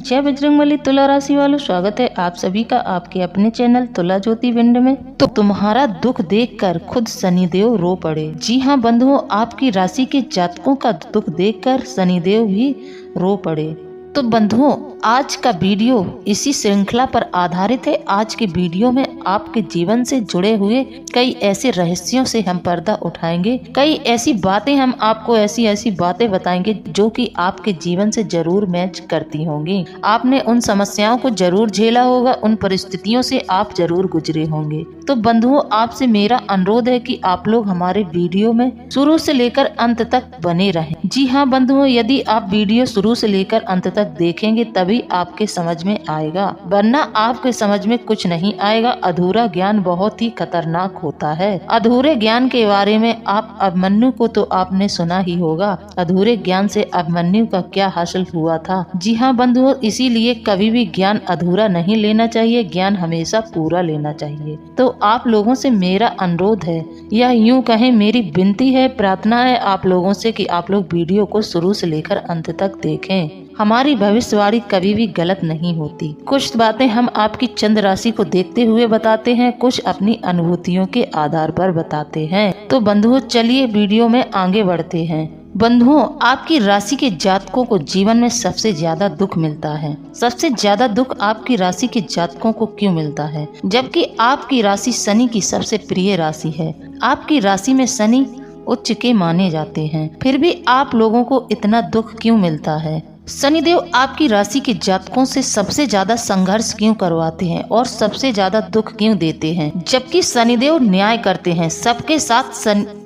जय बजरंगबली। तुला राशि वालों, स्वागत है आप सभी का आपके अपने चैनल तुला ज्योति विंड में। तो तुम्हारा दुख देखकर खुद शनिदेव रो पड़े। जी हाँ बंधुओं, आपकी राशि के जातकों का दुख देखकर शनिदेव भी रो पड़े। तो बंधुओं, आज का वीडियो इसी श्रृंखला पर आधारित है। आज के वीडियो में आपके जीवन से जुड़े हुए कई ऐसे रहस्यों से हम पर्दा उठाएंगे। कई ऐसी बातें हम आपको ऐसी बातें बताएंगे जो कि आपके जीवन से जरूर मैच करती होंगी। आपने उन समस्याओं को जरूर झेला होगा, उन परिस्थितियों से आप जरूर गुजरे होंगे। तो बंधुओं, आपसे मेरा अनुरोध है कि आप लोग हमारे वीडियो में शुरू से लेकर अंत तक बने रहें। जी हाँ बंधुओं, यदि आप वीडियो शुरू से लेकर अंत तक देखेंगे तभी आपके समझ में आएगा, वरना आपके समझ में कुछ नहीं आएगा। अधूरा ज्ञान बहुत ही खतरनाक होता है। अधूरे ज्ञान के बारे में आप अभिमन्यु को तो आपने सुना ही होगा। अधूरे ज्ञान से अभिमन्यु का क्या हासिल हुआ था। जी हाँ बंधुओं, इसीलिए कभी भी ज्ञान अधूरा नहीं लेना चाहिए, ज्ञान हमेशा पूरा लेना चाहिए। तो आप लोगों से मेरा अनुरोध है, या यूँ कहें मेरी विनती है, प्रार्थना है आप लोगों से कि आप लोग वीडियो को शुरू से लेकर अंत तक देखें। हमारी भविष्यवाणी कभी भी गलत नहीं होती। कुछ बातें हम आपकी चंद्र राशि को देखते हुए बताते हैं, कुछ अपनी अनुभूतियों के आधार पर बताते हैं। तो बंधुओं, चलिए वीडियो में आगे बढ़ते हैं। बंधुओं, आपकी राशि के जातकों को जीवन में सबसे ज्यादा दुख मिलता है। सबसे ज्यादा दुख आपकी राशि के जातकों को क्यों मिलता है, जबकि आपकी राशि शनि की सबसे प्रिय राशि है। आपकी राशि में शनि उच्च के माने जाते हैं, फिर भी आप लोगों को इतना दुख क्यों मिलता है। शनिदेव आपकी राशि के जातकों से सबसे ज्यादा संघर्ष क्यों करवाते हैं और सबसे ज्यादा दुख क्यों देते हैं, जबकि शनिदेव न्याय करते हैं, सबके साथ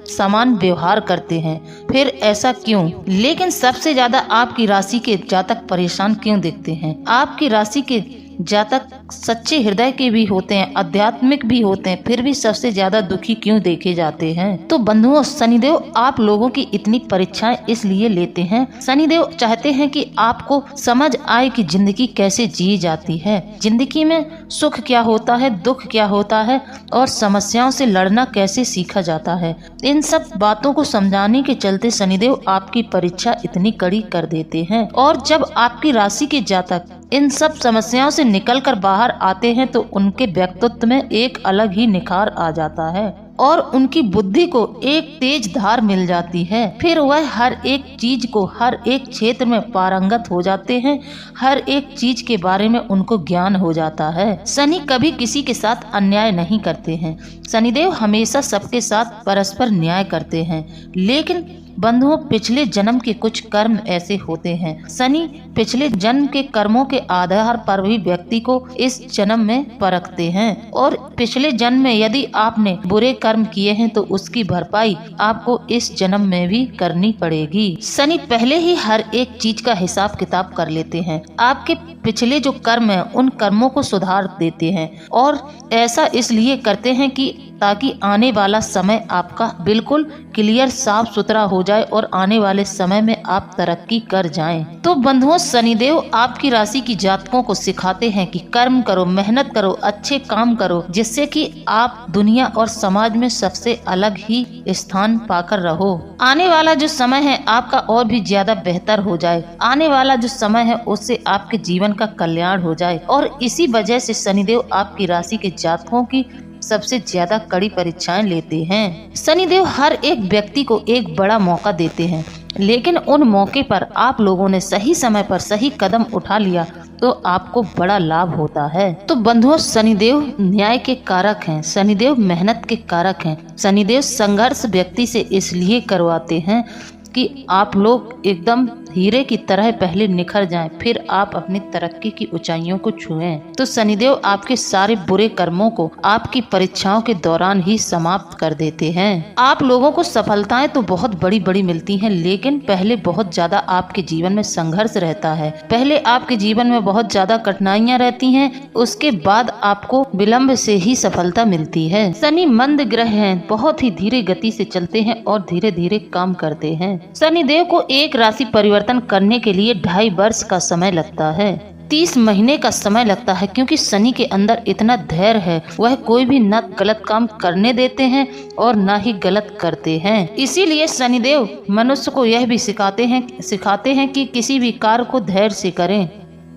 समान व्यवहार करते हैं, फिर ऐसा क्यों। लेकिन सबसे ज्यादा आपकी राशि के जातक परेशान क्यों दिखते हैं। आपकी राशि के जातक सच्चे हृदय के भी होते हैं, आध्यात्मिक भी होते हैं, फिर भी सबसे ज्यादा दुखी क्यों देखे जाते हैं। तो बंधुओं, शनिदेव आप लोगों की इतनी परीक्षाएं इसलिए लेते हैं। शनिदेव चाहते हैं कि आपको समझ आए कि जिंदगी कैसे जी जाती है, जिंदगी में सुख क्या होता है, दुख क्या होता है और समस्याओं से लड़ना कैसे सीखा जाता है। इन सब बातों को समझाने के चलते शनिदेव आपकी परीक्षा इतनी कड़ी कर देते हैं। और जब आपकी राशि के जातक इन सब समस्याओं से निकलकर बाहर आते हैं तो उनके व्यक्तित्व में एक अलग ही निखार आ जाता है और उनकी बुद्धि को एक तेज धार मिल जाती है। फिर वह हर एक चीज को, हर एक क्षेत्र में पारंगत हो जाते हैं, हर एक चीज के बारे में उनको ज्ञान हो जाता है। शनि कभी किसी के साथ अन्याय नहीं करते हैं। शनिदेव हमेशा सबके साथ परस्पर न्याय करते हैं। लेकिन बंधुओं, पिछले जन्म के कुछ कर्म ऐसे होते हैं, शनि पिछले जन्म के कर्मों के आधार पर भी व्यक्ति को इस जन्म में परखते हैं। और पिछले जन्म में यदि आपने बुरे कर्म किए हैं तो उसकी भरपाई आपको इस जन्म में भी करनी पड़ेगी। शनि पहले ही हर एक चीज का हिसाब किताब कर लेते हैं। आपके पिछले जो कर्म है उन कर्मों को सुधार देते हैं, और ऐसा इसलिए करते हैं कि ताकि आने वाला समय आपका बिल्कुल क्लियर साफ सुथरा हो जाए और आने वाले समय में आप तरक्की कर जाएं। तो बंधुओं, शनिदेव आपकी राशि की जातकों को सिखाते हैं कि कर्म करो, मेहनत करो, अच्छे काम करो, जिससे कि आप दुनिया और समाज में सबसे अलग ही स्थान पाकर रहो। आने वाला जो समय है आपका और भी ज्यादा बेहतर हो जाए, आने वाला जो समय है उससे आपके जीवन का कल्याण हो जाए। और इसी वजह से शनिदेव आपकी राशि के जातकों की सबसे ज्यादा कड़ी परीक्षाएं लेते हैं। शनिदेव हर एक व्यक्ति को एक बड़ा मौका देते हैं, लेकिन उन मौके पर आप लोगों ने सही समय पर सही कदम उठा लिया तो आपको बड़ा लाभ होता है। तो बंधुओं, शनिदेव न्याय के कारक हैं, शनिदेव मेहनत के कारक हैं। शनिदेव संघर्ष व्यक्ति से इसलिए करवाते हैं कि आप लोग एकदम हीरे की तरह पहले निखर जाएं, फिर आप अपनी तरक्की की ऊंचाइयों को छुएं। तो शनिदेव आपके सारे बुरे कर्मों को आपकी परीक्षाओं के दौरान ही समाप्त कर देते हैं। आप लोगों को सफलताएं तो बहुत बड़ी बड़ी मिलती हैं, लेकिन पहले बहुत ज्यादा आपके जीवन में संघर्ष रहता है। पहले आपके जीवन में बहुत ज्यादा कठिनाइयां रहती हैं, उसके बाद आपको विलंब से ही सफलता मिलती है। शनि मंद ग्रह हैं, बहुत ही धीरे गति से चलते हैं और धीरे धीरे काम करते हैं। शनिदेव को एक राशि परिवर्तन करने के लिए 2.5 वर्ष का समय लगता है, 30 महीने का समय लगता है, क्योंकि शनि के अंदर इतना धैर्य है, वह कोई भी न गलत काम करने देते हैं और न ही गलत करते हैं। इसीलिए शनिदेव मनुष्य को यह भी सिखाते हैं कि किसी भी कार्य को धैर्य से करें।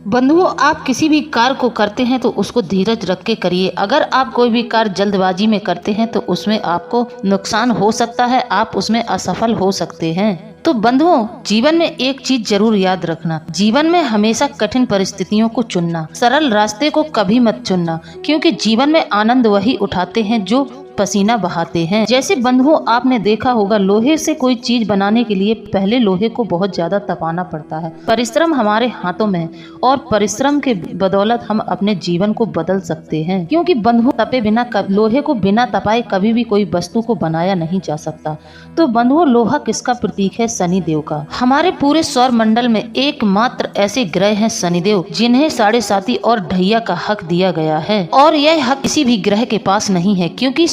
बंधुओं, आप किसी भी कार्य को करते हैं तो उसको धीरज रख के करिए। अगर आप कोई भी कार्य जल्दबाजी में करते हैं तो उसमें आपको नुकसान हो सकता है, आप उसमें असफल हो सकते हैं। तो बंधुओं, जीवन में एक चीज जरूर याद रखना, जीवन में हमेशा कठिन परिस्थितियों को चुनना, सरल रास्ते को कभी मत चुनना, क्योंकि जीवन में आनंद वही उठाते हैं जो पसीना बहाते हैं। जैसे बंधुओं, आपने देखा होगा, लोहे से कोई चीज बनाने के लिए पहले लोहे को बहुत ज्यादा तपाना पड़ता है। परिश्रम हमारे हाथों में है और परिश्रम के बदौलत हम अपने जीवन को बदल सकते हैं, क्योंकि बंधुओं, तपे बिना लोहे को बिना तपाए कभी भी कोई वस्तु को बनाया नहीं जा सकता। तो बंधुओं, लोहा किसका प्रतीक है? शनिदेव का। हमारे पूरे सौर मंडल में एकमात्र ऐसे ग्रह हैं शनिदेव, जिन्हें साढ़े साती और ढैया का हक दिया गया है, और यह हक किसी भी ग्रह के पास नहीं है, क्योंकि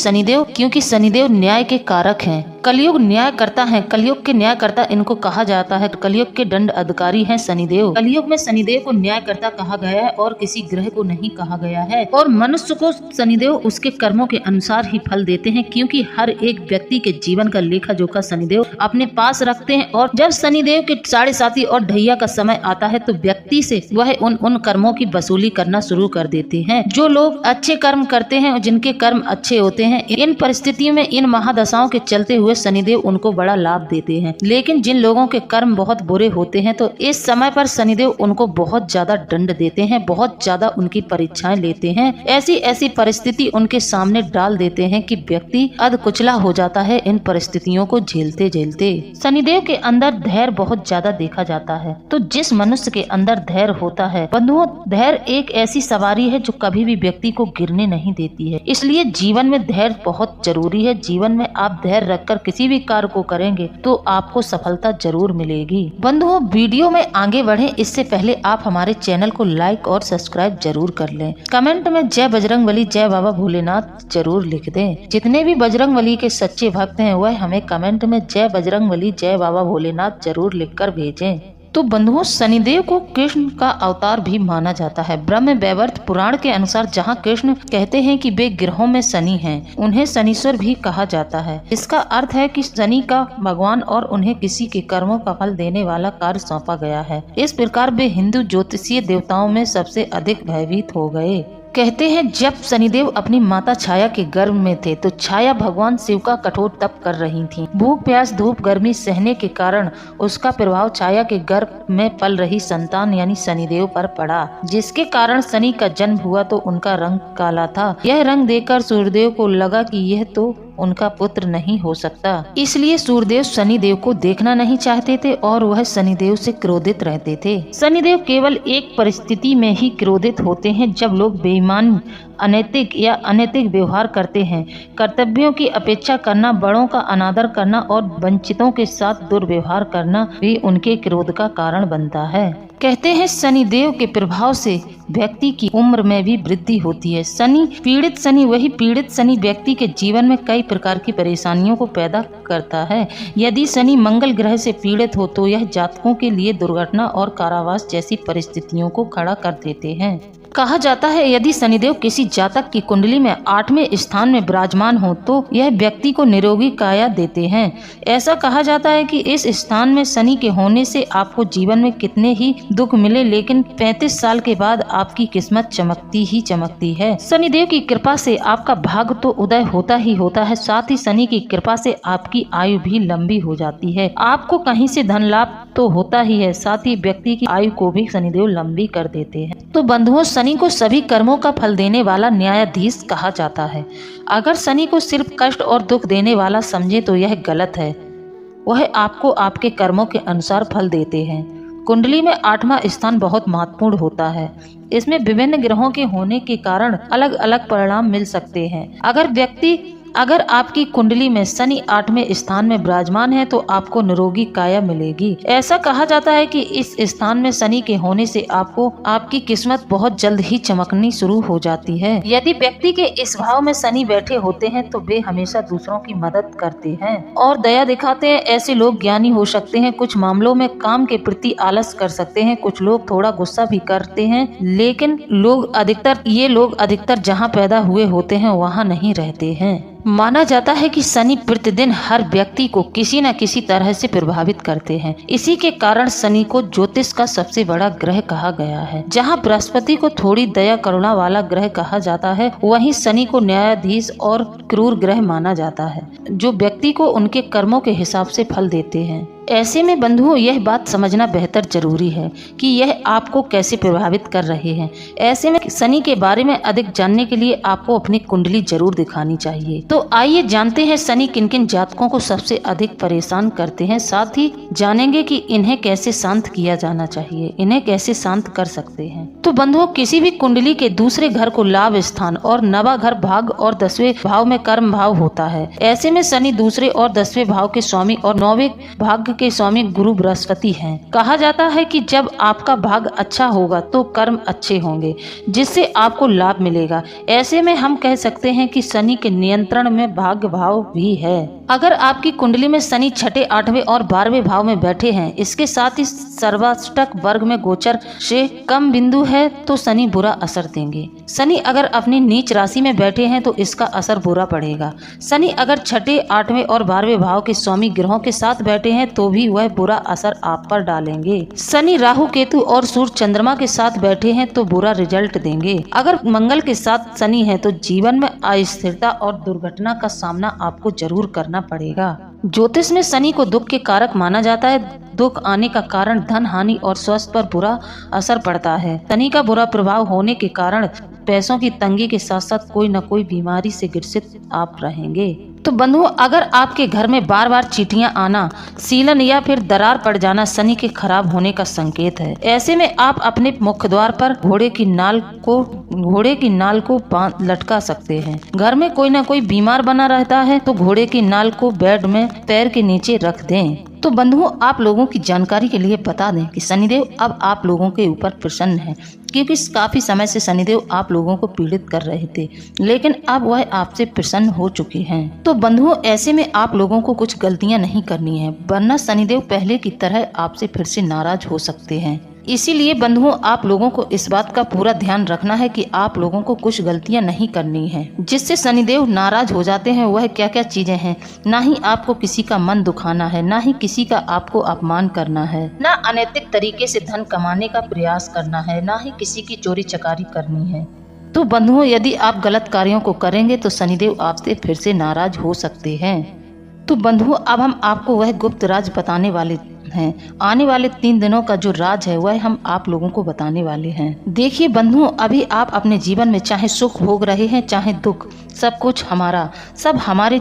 शनिदेव न्याय के कारक हैं। कलयुग न्याय करता है, कलयुग के न्यायकर्ता इनको कहा जाता है। कलयुग के दंड अधिकारी हैं शनिदेव। कलयुग में शनिदेव को न्यायकर्ता कहा गया है और किसी ग्रह को नहीं कहा गया है। और मनुष्य को शनिदेव उसके कर्मों के अनुसार ही फल देते हैं, क्योंकि हर एक व्यक्ति के जीवन का लेखा जोखा शनिदेव अपने पास रखते हैं। और जब शनिदेव के साढ़े साती और ढैया का समय आता है तो व्यक्ति से वह उन कर्मों की वसूली करना शुरू कर देते हैं। जो लोग अच्छे कर्म करते हैं और जिनके कर्म अच्छे होते हैं, इन परिस्थितियों में, इन महादशाओं के चलते हुए शनिदेव उनको बड़ा लाभ देते हैं। लेकिन जिन लोगों के कर्म बहुत बुरे होते हैं तो इस समय पर शनिदेव उनको बहुत ज्यादा दंड देते हैं, बहुत ज्यादा उनकी परीक्षाएं लेते हैं। ऐसी परिस्थिति उनके सामने डाल देते हैं कि व्यक्ति अधकुचला हो जाता है इन परिस्थितियों को झेलते झेलते। शनिदेव के अंदर धैर्य बहुत ज्यादा देखा जाता है। तो जिस मनुष्य के अंदर धैर्य होता है, बंधुओं, धैर्य एक ऐसी सवारी है जो कभी भी व्यक्ति को गिरने नहीं देती है। इसलिए जीवन में धैर्य बहुत जरूरी है। जीवन में आप धैर्य रखकर किसी भी कार्य को करेंगे तो आपको सफलता जरूर मिलेगी। बंधुओं, वीडियो में आगे बढ़े इससे पहले आप हमारे चैनल को लाइक और सब्सक्राइब जरूर कर लें। कमेंट में जय बजरंगबली, जय बाबा भोलेनाथ जरूर लिख दें। जितने भी बजरंगबली के सच्चे भक्त हैं वह हमें कमेंट में जय बजरंगबली, जय बाबा भोलेनाथ जरूर लिखकर भेजें। तो बंधुओं, शनिदेव को कृष्ण का अवतार भी माना जाता है। ब्रह्म वैवर्त पुराण के अनुसार जहाँ कृष्ण कहते हैं कि वे ग्रहों में शनि हैं, उन्हें शनीश्वर भी कहा जाता है। इसका अर्थ है कि शनि का भगवान और उन्हें किसी के कर्मों का फल देने वाला कार्य सौंपा गया है। इस प्रकार वे हिंदू ज्योतिषीय देवताओं में सबसे अधिक भयभीत हो गए। कहते हैं जब शनिदेव अपनी माता छाया के गर्भ में थे तो छाया भगवान शिव का कठोर तप कर रही थी। भूख प्यास धूप गर्मी सहने के कारण उसका प्रभाव छाया के गर्भ में पल रही संतान यानी शनिदेव पर पड़ा, जिसके कारण शनि का जन्म हुआ। तो उनका रंग काला था। यह रंग देखकर सूर्यदेव को लगा कि यह तो उनका पुत्र नहीं हो सकता। इसलिए सूर्यदेव शनिदेव को देखना नहीं चाहते थे और वह शनिदेव से क्रोधित रहते थे। शनिदेव केवल एक परिस्थिति में ही क्रोधित होते हैं, जब लोग बेईमान, अनैतिक या अनैतिक व्यवहार करते हैं। कर्तव्यों की अपेक्षा करना, बड़ों का अनादर करना और वंचितों के साथ दुर्व्यवहार करना भी उनके क्रोध का कारण बनता है। कहते हैं शनिदेव के प्रभाव से व्यक्ति की उम्र में भी वृद्धि होती है। वही पीड़ित शनि व्यक्ति के जीवन में कई प्रकार की परेशानियों को पैदा करता है। यदि शनि मंगल ग्रह से पीड़ित हो तो यह जातकों के लिए दुर्घटना और कारावास जैसी परिस्थितियों को खड़ा कर देते हैं। कहा जाता है यदि शनिदेव किसी जातक की कुंडली में 8वें स्थान में विराजमान हो तो यह व्यक्ति को निरोगी काया देते हैं। ऐसा कहा जाता है कि इस स्थान में शनि के होने से आपको जीवन में कितने ही दुख मिले, लेकिन 35 साल के बाद आपकी किस्मत चमकती ही चमकती है। शनिदेव की कृपा से आपका भाग्य तो उदय होता ही होता है, साथ ही शनि की कृपा से आपकी आयु भी लंबी हो जाती है। आपको कहीं से धन लाभ तो होता ही है, साथ ही व्यक्ति की आयु को भी शनिदेव लंबी कर देते हैं। तो बंधुओं, शनि को सभी कर्मों का फल देने वाला न्यायाधीश कहा जाता है। अगर शनि को सिर्फ कष्ट और दुख देने वाला समझे तो यह गलत है। वह आपको आपके कर्मों के अनुसार फल देते हैं। कुंडली में 8वां स्थान बहुत महत्वपूर्ण होता है। इसमें विभिन्न ग्रहों के होने के कारण अलग अलग परिणाम मिल सकते हैं। अगर आपकी कुंडली में शनि 8वें स्थान में विराजमान है तो आपको निरोगी काया मिलेगी। ऐसा कहा जाता है कि इस स्थान में शनि के होने से आपकी किस्मत बहुत जल्द ही चमकनी शुरू हो जाती है। यदि व्यक्ति के इस भाव में शनि बैठे होते हैं तो वे हमेशा दूसरों की मदद करते हैं और दया दिखाते हैं। ऐसे लोग ज्ञानी हो सकते हैं, कुछ मामलों में काम के प्रति आलस कर सकते हैं, कुछ लोग थोड़ा गुस्सा भी करते हैं, लेकिन ये लोग अधिकतर जहाँ पैदा हुए होते हैं वहाँ नहीं रहते हैं। माना जाता है कि शनि प्रतिदिन हर व्यक्ति को किसी न किसी तरह से प्रभावित करते हैं। इसी के कारण शनि को ज्योतिष का सबसे बड़ा ग्रह कहा गया है। जहां बृहस्पति को थोड़ी दया करुणा वाला ग्रह कहा जाता है, वहीं शनि को न्यायाधीश और क्रूर ग्रह माना जाता है, जो व्यक्ति को उनके कर्मों के हिसाब से फल देते हैं। ऐसे में बंधुओं, यह बात समझना बेहतर जरूरी है कि यह आपको कैसे प्रभावित कर रहे हैं। ऐसे में शनि के बारे में अधिक जानने के लिए आपको अपनी कुंडली जरूर दिखानी चाहिए। तो आइए जानते हैं शनि किन किन जातकों को सबसे अधिक परेशान करते हैं। साथ ही जानेंगे कि इन्हें कैसे शांत किया जाना चाहिए, इन्हें कैसे शांत कर सकते हैं। तो बंधुओं, किसी भी कुंडली के दूसरे घर को लाभ स्थान और नवा घर भाग और 10वें भाव में कर्म भाव होता है। ऐसे में शनि दूसरे और 10वें भाव के स्वामी और 9वें भाग्य के स्वामी गुरु बृहस्पति हैं। कहा जाता है कि जब आपका भाग अच्छा होगा तो कर्म अच्छे होंगे, जिससे आपको लाभ मिलेगा। ऐसे में हम कह सकते हैं कि शनि के नियंत्रण में भाग्य भाव भी है। अगर आपकी कुंडली में शनि 6, 8वें और 12वें भाव में बैठे हैं, इसके साथ ही सर्वाष्टक वर्ग में गोचर से कम बिंदु है, तो शनि बुरा असर देंगे। शनि अगर अपनी नीच राशि में बैठे हैं तो इसका असर बुरा पड़ेगा। शनि अगर 6, 8वें और 12वें भाव के स्वामी ग्रहों के साथ बैठे हैं तो भी वह बुरा असर आप पर डालेंगे। शनि राहु केतु और सूर्य चंद्रमा के साथ बैठे हैं तो बुरा रिजल्ट देंगे। अगर मंगल के साथ शनि है तो जीवन में अस्थिरता और दुर्घटना का सामना आपको जरूर करना पड़ेगा। ज्योतिष में शनि को दुख के कारक माना जाता है। दुख आने का कारण धन हानि और स्वास्थ्य पर बुरा असर पड़ता है। शनि का बुरा प्रभाव होने के कारण पैसों की तंगी के साथ साथ कोई न कोई बीमारी से ग्रसित आप रहेंगे। तो बंधुओं, अगर आपके घर में बार बार चींटियां आना, सीलन या फिर दरार पड़ जाना शनि के खराब होने का संकेत है। ऐसे में आप अपने मुख्य द्वार पर घोड़े की नाल को लटका सकते हैं। घर में कोई न कोई बीमार बना रहता है तो घोड़े की नाल को बेड में पैर के नीचे रख दें। तो बंधुओं, आप लोगों की जानकारी के लिए बता दें कि शनिदेव अब आप लोगों के ऊपर प्रसन्न है, क्योंकि काफी समय से शनिदेव आप लोगों को पीड़ित कर रहे थे, लेकिन अब वह आपसे प्रसन्न हो चुके हैं। तो बंधुओं, ऐसे में आप लोगों को कुछ गलतियां नहीं करनी है, वरना शनिदेव पहले की तरह आपसे फिर से नाराज हो सकते हैं। इसीलिए बंधुओं, आप लोगों को इस बात का पूरा ध्यान रखना है कि आप लोगों को कुछ गलतियां नहीं करनी है जिससे शनिदेव नाराज हो जाते हैं। वह क्या क्या चीजें हैं? ना ही आपको किसी का मन दुखाना है, ना ही किसी का आपको अपमान करना है, ना अनैतिक तरीके से धन कमाने का प्रयास करना है, ना ही किसी की चोरी चकारी करनी है। तो बंधुओं, यदि आप गलत कार्यों को करेंगे तो शनिदेव आपसे फिर से नाराज हो सकते हैं। तो बंधुओं, अब हम आपको वह गुप्त राज बताने वाले हैं। आने वाले 3 दिनों का जो राज है वह हम आप लोगों को बताने वाले हैं। देखिए बंधुओं, अभी आप अपने जीवन में चाहे सुख भोग रहे हैं चाहे दुख, सब हमारे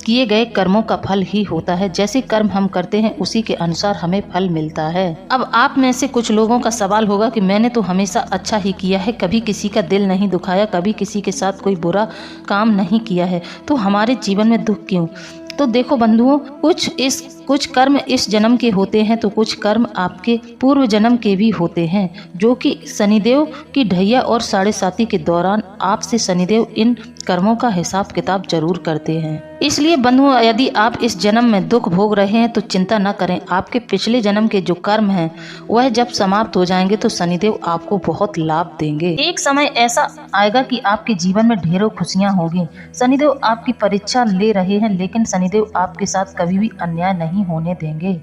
किए गए कर्मों का फल ही होता है। जैसे कर्म हम करते हैं उसी के अनुसार हमें फल मिलता है। अब आप में से कुछ लोगों का सवाल होगा कि मैंने तो हमेशा अच्छा ही किया है, कभी किसी का दिल नहीं दुखाया, कभी किसी के साथ कोई बुरा काम नहीं किया है, तो हमारे जीवन में दुख क्यों? तो देखो बंधुओं, कुछ कर्म इस जन्म के होते हैं तो कुछ कर्म आपके पूर्व जन्म के भी होते हैं, जो कि शनिदेव की ढैया और 7.5 के दौरान आपसे शनिदेव इन कर्मों का हिसाब किताब जरूर करते हैं। इसलिए बंधुओं, यदि आप इस जन्म में दुख भोग रहे हैं तो चिंता न करें। आपके पिछले जन्म के जो कर्म हैं वह जब समाप्त हो जाएंगे तो शनिदेव आपको बहुत लाभ देंगे। एक समय ऐसा आएगा कि आपके जीवन में ढेरों खुशियां होगी। शनिदेव आपकी परीक्षा ले रहे हैं, लेकिन शनिदेव आपके साथ कभी भी अन्याय नहीं होने देंगे।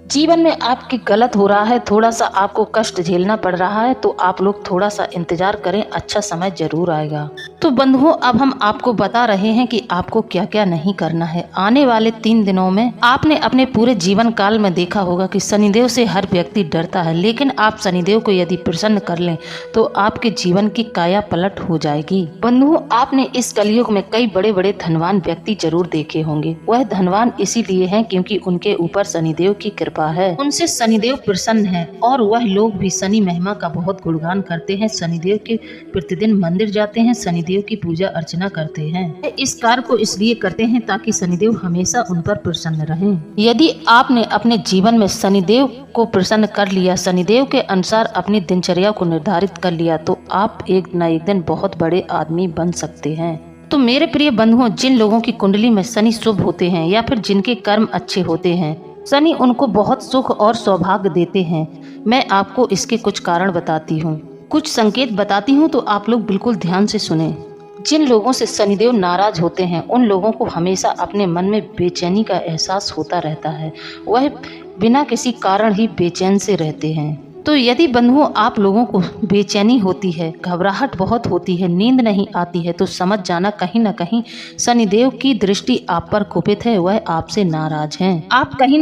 जीवन में आपके गलत हो रहा है, थोड़ा सा आपको कष्ट झेलना पड़ रहा है, तो आप लोग थोड़ा सा इंतजार करें, अच्छा समय जरूर आएगा। तो बंधुओं, अब हम आपको बता रहे हैं कि आपको क्या क्या नहीं करना है। आने वाले 3 दिनों में आपने अपने पूरे जीवन काल में देखा होगा कि शनिदेव से हर व्यक्ति डरता है, लेकिन आप शनिदेव को यदि प्रसन्न कर लें तो आपके जीवन की काया पलट हो जाएगी। बंधुओं, आपने इस कलयुग में कई बड़े बड़े धनवान व्यक्ति जरूर देखे होंगे। वह धनवान इसीलिए हैं क्योंकि उनके ऊपर शनिदेव की कृपा है, उनसे शनिदेव प्रसन्न है, और वह लोग भी शनि महिमा का बहुत गुणगान करते हैं। शनिदेव के प्रतिदिन मंदिर जाते हैं, शनिदेव की पूजा अर्चना करते हैं। इस कार्य को इसलिए करते हैं ताकि शनिदेव हमेशा उन पर प्रसन्न रहें। यदि आपने अपने जीवन में शनिदेव को प्रसन्न कर लिया, शनिदेव के अनुसार अपनी दिनचर्या को निर्धारित कर लिया, तो आप एक न एक दिन बहुत बड़े आदमी बन सकते हैं। तो मेरे प्रिय बंधुओं, जिन लोगों की कुंडली में शनि शुभ होते हैं या फिर जिनके कर्म अच्छे होते हैं, शनि उनको बहुत सुख और सौभाग्य देते हैं। मैं आपको इसके कुछ कारण बताती हूँ, कुछ संकेत बताती हूँ, तो आप लोग बिल्कुल ध्यान से सुने। जिन लोगों से शनिदेव नाराज होते हैं उन लोगों को हमेशा अपने मन में बेचैनी का एहसास होता रहता है। वह बिना किसी कारण ही बेचैन से रहते हैं। तो यदि बंधुओं आप लोगों को बेचैनी होती है, घबराहट बहुत होती है, नींद नहीं आती है, तो समझ जाना कहीं न कहीं शनिदेव की दृष्टि आप पर कुपित है, वह आपसे नाराज हैं। आप कहीं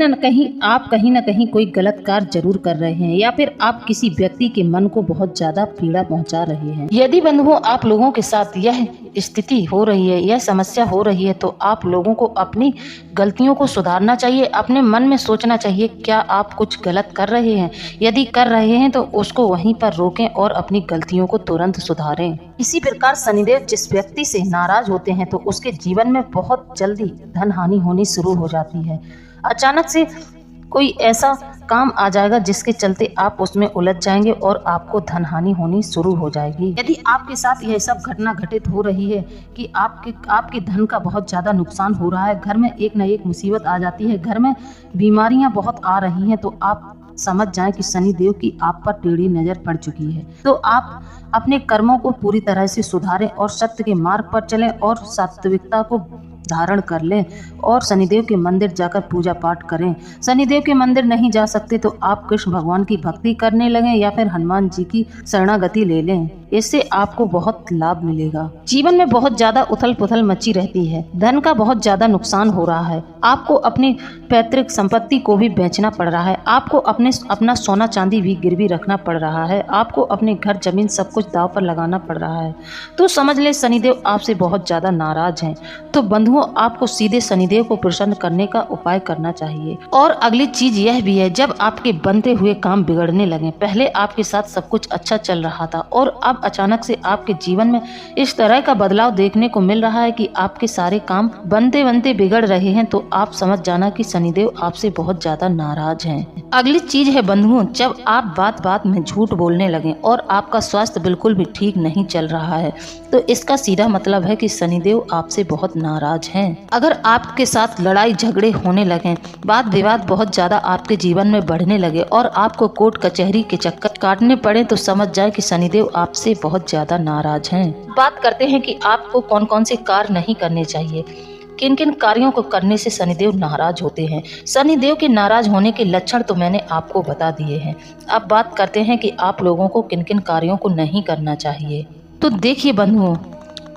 न कहीं कोई गलत कार्य जरूर कर रहे हैं या फिर आप किसी व्यक्ति के मन को बहुत ज्यादा पीड़ा पहुंचा रहे हैं। यदि बंधुओं आप लोगों के साथ यह स्थिति हो रही है, यह समस्या हो रही है, तो आप लोगों को अपनी गलतियों को सुधारना चाहिए। अपने मन में सोचना चाहिए क्या आप कुछ गलत कर रहे हैं। यदि कर रहे हैं तो उसको वहीं पर रोकें और अपनी गलतियों को तुरंत सुधारें। इसी प्रकार शनिदेव जिस व्यक्ति से नाराज होते हैं तो उसके जीवन में बहुत जल्दी धन हानि होनी शुरू हो जाती है। अचानक से कोई ऐसा काम आ जाएगा जिसके चलते आप उसमें उलझ जाएंगे और आपको धन हानि होनी शुरू हो जाएगी। यदि आपके साथ यह सब घटना घटित हो रही है कि आपके धन का बहुत ज्यादा नुकसान हो रहा है, घर में एक न एक मुसीबत आ जाती है, घर में बीमारियां बहुत आ रही हैं, तो आप समझ जाएं कि शनिदेव की आप पर टेढ़ी नजर पड़ चुकी है। तो आप अपने कर्मों को पूरी तरह से सुधारें और सत्य के मार्ग पर चलें और सात्विकता को धारण कर लें और शनिदेव के मंदिर जाकर पूजा पाठ करें। शनिदेव के मंदिर नहीं जा सकते तो आप कृष्ण भगवान की भक्ति करने लगें या फिर हनुमान जी की शरणागति ले लें। इससे आपको बहुत लाभ मिलेगा। जीवन में बहुत ज्यादा उथल पुथल मची रहती है, धन का बहुत ज्यादा नुकसान हो रहा है, आपको अपनी पैतृक संपत्ति को भी बेचना पड़ रहा है, आपको अपना सोना चांदी भी गिरवी रखना पड़ रहा है, आपको अपने घर जमीन सब कुछ दांव पर लगाना पड़ रहा है, तो समझ ले शनिदेव आपसे बहुत ज्यादा नाराज हैं। तो बंधुओं आपको सीधे शनिदेव को प्रसन्न करने का उपाय करना चाहिए। और अगली चीज यह भी है, जब आपके बनते हुए काम बिगड़ने लगे, पहले आपके साथ सब कुछ अच्छा चल रहा था और अब अचानक से आपके जीवन में इस तरह का बदलाव देखने को मिल रहा है कि आपके सारे काम बनते बनते बिगड़ रहे हैं, तो आप समझ जाना कि शनिदेव आपसे बहुत ज्यादा नाराज हैं। अगली चीज है बंधुओं, जब आप बात बात में झूठ बोलने लगे और आपका स्वास्थ्य बिल्कुल भी ठीक नहीं चल रहा है, तो इसका सीधा मतलब है कि शनिदेव आपसे बहुत नाराज हैं। अगर आपके साथ लड़ाई झगड़े होने लगे, वाद विवाद बहुत ज्यादा आपके जीवन में बढ़ने लगे और आपको कोर्ट कचहरी के चक्कर काटने पड़े, तो समझ जाए कि शनिदेव आपसे बहुत ज्यादा नाराज हैं। बात करते हैं कि आपको कौन कौन से कार्य नहीं करने चाहिए, किन किन कार्यों को करने से शनिदेव नाराज होते हैं। शनिदेव के नाराज होने के लक्षण तो मैंने आपको बता दिए हैं। अब बात करते हैं कि आप लोगों को किन किन कार्यों को नहीं करना चाहिए। तो देखिए बंधुओं,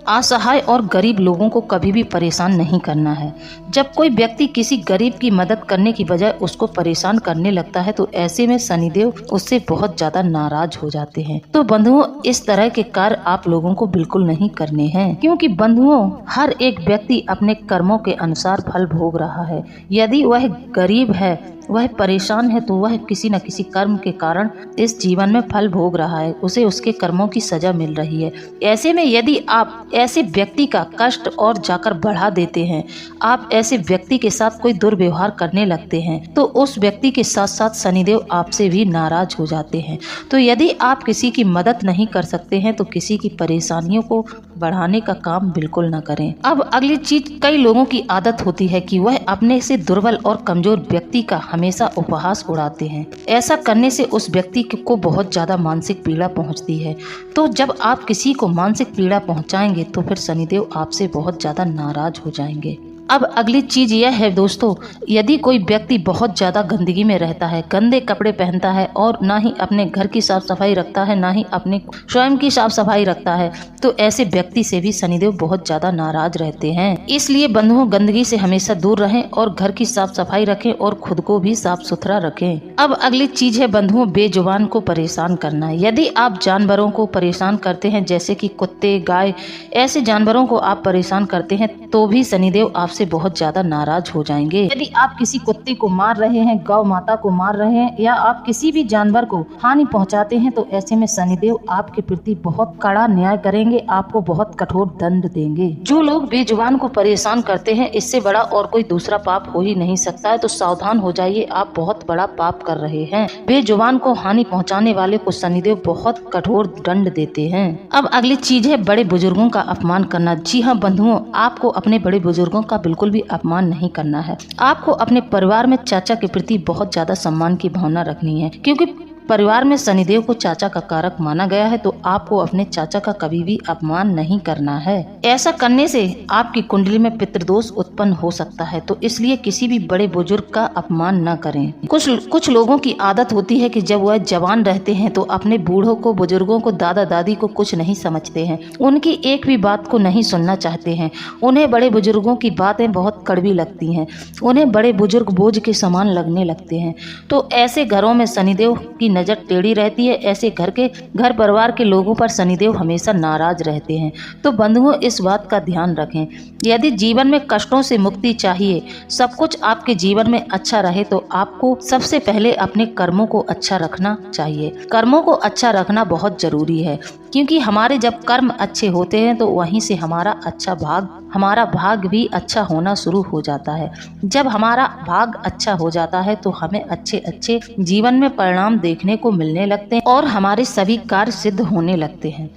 असहाय और गरीब लोगों को कभी भी परेशान नहीं करना है। जब कोई व्यक्ति किसी गरीब की मदद करने की बजाय उसको परेशान करने लगता है, तो ऐसे में शनिदेव उससे बहुत ज्यादा नाराज हो जाते हैं। तो बंधुओं इस तरह के कार्य आप लोगों को बिल्कुल नहीं करने हैं, क्योंकि बंधुओं हर एक व्यक्ति अपने कर्मों के अनुसार फल भोग रहा है। यदि वह गरीब है, वह परेशान है, तो वह किसी न किसी कर्म के कारण इस जीवन में फल भोग रहा है, उसे उसके कर्मों की सजा मिल रही है। ऐसे में यदि आप ऐसे व्यक्ति का कष्ट और जाकर बढ़ा देते हैं, आप ऐसे व्यक्ति के साथ कोई दुर्व्यवहार करने लगते हैं, तो उस व्यक्ति के साथ साथ शनिदेव आपसे भी नाराज हो जाते हैं। तो यदि आप किसी की मदद नहीं कर सकते हैं, तो किसी की परेशानियों को बढ़ाने का काम बिल्कुल न करें। अब अगली चीज, कई लोगों की आदत होती है कि वह अपने से दुर्बल और कमजोर व्यक्ति का हमेशा उपहास उड़ाते हैं। ऐसा करने से उस व्यक्ति को बहुत ज्यादा मानसिक पीड़ा पहुंचती है। तो जब आप किसी को मानसिक पीड़ा पहुंचाएंगे तो फिर शनिदेव आपसे बहुत ज्यादा नाराज हो जाएंगे। अब अगली चीज यह है दोस्तों, यदि कोई व्यक्ति बहुत ज्यादा गंदगी में रहता है, गंदे कपड़े पहनता है और ना ही अपने घर की साफ सफाई रखता है, ना ही अपने स्वयं की साफ सफाई रखता है, तो ऐसे व्यक्ति से भी शनिदेव बहुत ज्यादा नाराज रहते हैं। इसलिए बंधुओं गंदगी से हमेशा दूर रहें और घर की साफ सफाई रखें और खुद को भी साफ सुथरा रखें। अब अगली चीज है बंधुओं, बेजुबान को परेशान करना। यदि आप जानवरों को परेशान करते हैं, जैसे कि कुत्ते, गाय, ऐसे जानवरों को आप परेशान करते हैं, तो भी शनिदेव आपसे बहुत ज्यादा नाराज हो जाएंगे। यदि आप किसी कुत्ते को मार रहे हैं, गौ माता को मार रहे हैं या आप किसी भी जानवर को हानि पहुंचाते हैं, तो ऐसे में शनिदेव आपके प्रति बहुत कड़ा न्याय करेंगे, आपको बहुत कठोर दंड देंगे। जो लोग बेजुबान को परेशान करते हैं, इससे बड़ा और कोई दूसरा पाप हो ही नहीं सकता है। तो सावधान हो जाइए, आप बहुत बड़ा पाप कर रहे हैं। बेजुबान को हानि पहुँचाने वाले को शनिदेव बहुत कठोर दंड देते हैं। अब अगली चीज है बड़े बुजुर्गों का अपमान करना। जी हाँ बंधुओं, आपको अपने बड़े बुजुर्गों का बिल्कुल भी अपमान नहीं करना है। आपको अपने परिवार में चाचा के प्रति बहुत ज्यादा सम्मान की भावना रखनी है, क्योंकि परिवार में शनिदेव को चाचा का कारक माना गया है, तो आपको अपने चाचा का कभी भी अपमान नहीं करना है। ऐसा करने से आपकी कुंडली में पितृदोष उत्पन्न हो सकता है, तो इसलिए किसी भी बड़े बुजुर्ग का अपमान न करें। कुछ लोगों की आदत होती है कि जब वह जवान रहते हैं तो अपने बूढ़ों को, बुजुर्गों को, दादा दादी को कुछ नहीं समझते हैं, उनकी एक भी बात को नहीं सुनना चाहते हैं। उन्हें बड़े बुजुर्गों की बातें बहुत कड़वी लगती हैं, उन्हें बड़े बुजुर्ग बोझ के समान लगने लगते हैं। तो ऐसे घरों में शनिदेव की नज़र टेढ़ी रहती है। ऐसे घर परिवार के लोगों पर शनिदेव हमेशा नाराज रहते हैं। तो बंधुओं, इस बात का ध्यान रखें। यदि जीवन में कष्टों से मुक्ति चाहिए, सब कुछ आपके जीवन में अच्छा रहे, तो आपको सबसे पहले अपने कर्मों को अच्छा रखना चाहिए। कर्मों को अच्छा रखना बहुत जरूरी है, क्योंकि हमारे जब कर्म अच्छे होते हैं तो वहीं से हमारा भाग भी अच्छा होना शुरू हो जाता है। जब हमारा भाग अच्छा हो जाता है तो हमें अच्छे जीवन में परिणाम देखने को मिलने लगते हैं और हमारे सभी कार्य सिद्ध होने लगते हैं।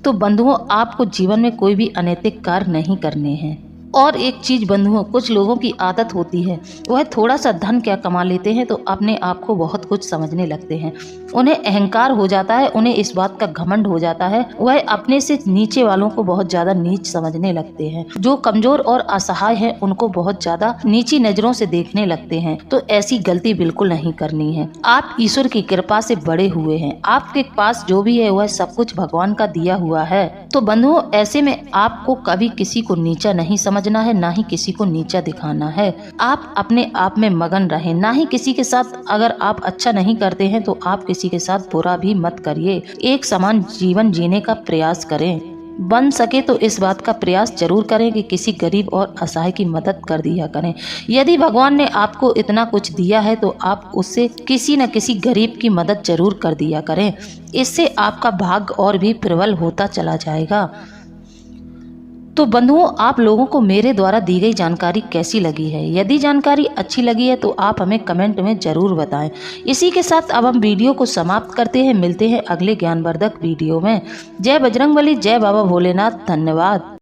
तो बंधुओं, आपको जीवन में कोई भी अनैतिक कार्य नहीं करने हैं। और एक चीज बंधुओं, कुछ लोगों की आदत होती है, वह थोड़ा सा धन क्या कमा लेते हैं तो अपने आप को बहुत कुछ समझने लगते हैं। उन्हें अहंकार हो जाता है, उन्हें इस बात का घमंड हो जाता है, वह अपने से नीचे वालों को बहुत ज्यादा नीच समझने लगते हैं। जो कमजोर और असहाय हैं उनको बहुत ज्यादा नीची नजरों से देखने लगते हैं। तो ऐसी गलती बिल्कुल नहीं करनी है। आप ईश्वर की कृपा से बड़े हुए हैं, आपके पास जो भी है वह सब कुछ भगवान का दिया हुआ है। तो बंधुओं, ऐसे में आपको कभी किसी को नीचा नहीं समझना है, ना ही किसी को नीचा दिखाना है। आप अपने आप में मगन रहें, ना ही किसी के साथ, अगर आप अच्छा नहीं करते हैं तो आप किसी के साथ बुरा भी मत करिए। एक समान जीवन जीने का प्रयास करें। बन सके तो इस बात का प्रयास जरूर करें कि किसी गरीब और असहाय की मदद कर दिया करें। यदि भगवान ने आपको इतना कुछ दिया है तो आप उससे किसी न किसी गरीब की मदद जरूर कर दिया करें। इससे आपका भाग्य और भी प्रबल होता चला जाएगा। तो बंधुओं, आप लोगों को मेरे द्वारा दी गई जानकारी कैसी लगी है? यदि जानकारी अच्छी लगी है तो आप हमें कमेंट में जरूर बताएं। इसी के साथ अब हम वीडियो को समाप्त करते हैं। मिलते हैं अगले ज्ञानवर्धक वीडियो में। जय बजरंगबली, जय बाबा भोलेनाथ। धन्यवाद।